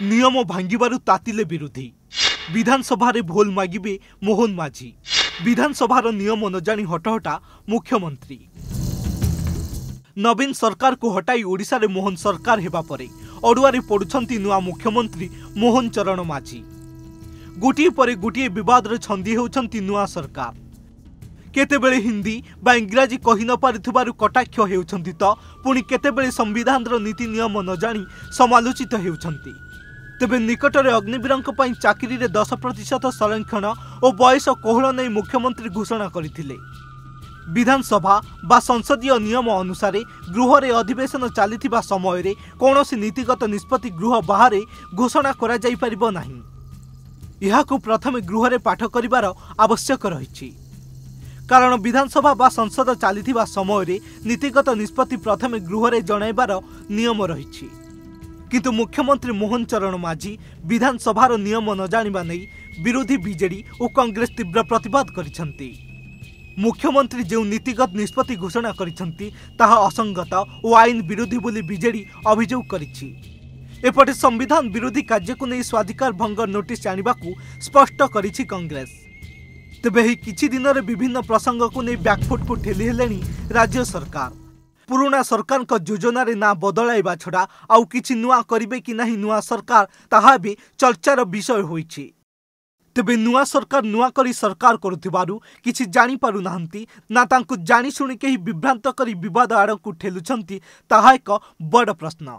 नियम भांगिबारु तातिले विरोधी विधानसभा रे भोल मागिबे मोहन माझी विधानसभार नियम न जानी हटहटा मुख्यमंत्री नवीन सरकार को हटाई ओडिशा रे मोहन सरकार हेबा परे अडुआरे पड़ुछंती नुआ मुख्यमंत्री मोहन चरण माझी गोटिए परे गोटिए विवाद रे छंदी हेउछंती नुआ सरकार केतेबेले हिंदी बा इंग्राजी कहि न पारुथबारु कटाक्ष हेउछंती त पुणी केतेबेले संविधान रो नीति नियम न जानी समालोचित हेउछंती। तेबे निकटरे अग्निवीरंक पई चाकरी रे 10% संरक्षण और बयस कोहल नै मुख्यमंत्री घोषणा करथिले। विधानसभा बा संसदीय नियम अनुसार गृह रे अधिवेशन चलीथिबा समय रे कोनोसी नीतिगत निष्पत्ति गृह बाहर घोषणा करा जाई परिबो नाही। इहाकु प्रथमे गृह रे पाठ करिवार आवश्यक रहिछि कारण विधानसभा बा संसद चलीथिबा समय रे नीतिगत निष्पत्ति प्रथमे गृह रे जणाइबार नियम रहिछि। किंतु मुख्यमंत्री मोहन चरण माझी विधानसभार नियम न जानिबा नै विरोधी बीजेडी और कांग्रेस तीव्र प्रतिवाद करिसंती। मुख्यमंत्री जो नीतिगत निष्पत्ति घोषणा करिसंती ताहा असंगत और आईन विरोधी बोली बीजेडी अभियोग करिछि। एपटे संविधान विरोधी कार्य को नहीं स्वाधिकार भंग नोटिस आनिबाकू स्पष्ट करिछि कांग्रेस। तेबे ही किछि दिन रे विभिन्न प्रसंग को नहीं बैकफुट को ठेली हेलेनी राज्य सरकार। पुराना सरकार को योजना रे ना बदलाइबा छड़ा आउ किछि नुआ करिवे कि नहीं नुआ सरकार ताहा भी चर्चार विषय होइछि। तेबे नुआ सरकार नुआ करी सरकार करुथिबारु किछि जानि पारु नाहंती ना तांकु जानि सुनि केही विभ्रांत करी विवाद आड़कु ठेलुछंती ताहा एक बड़ प्रश्न।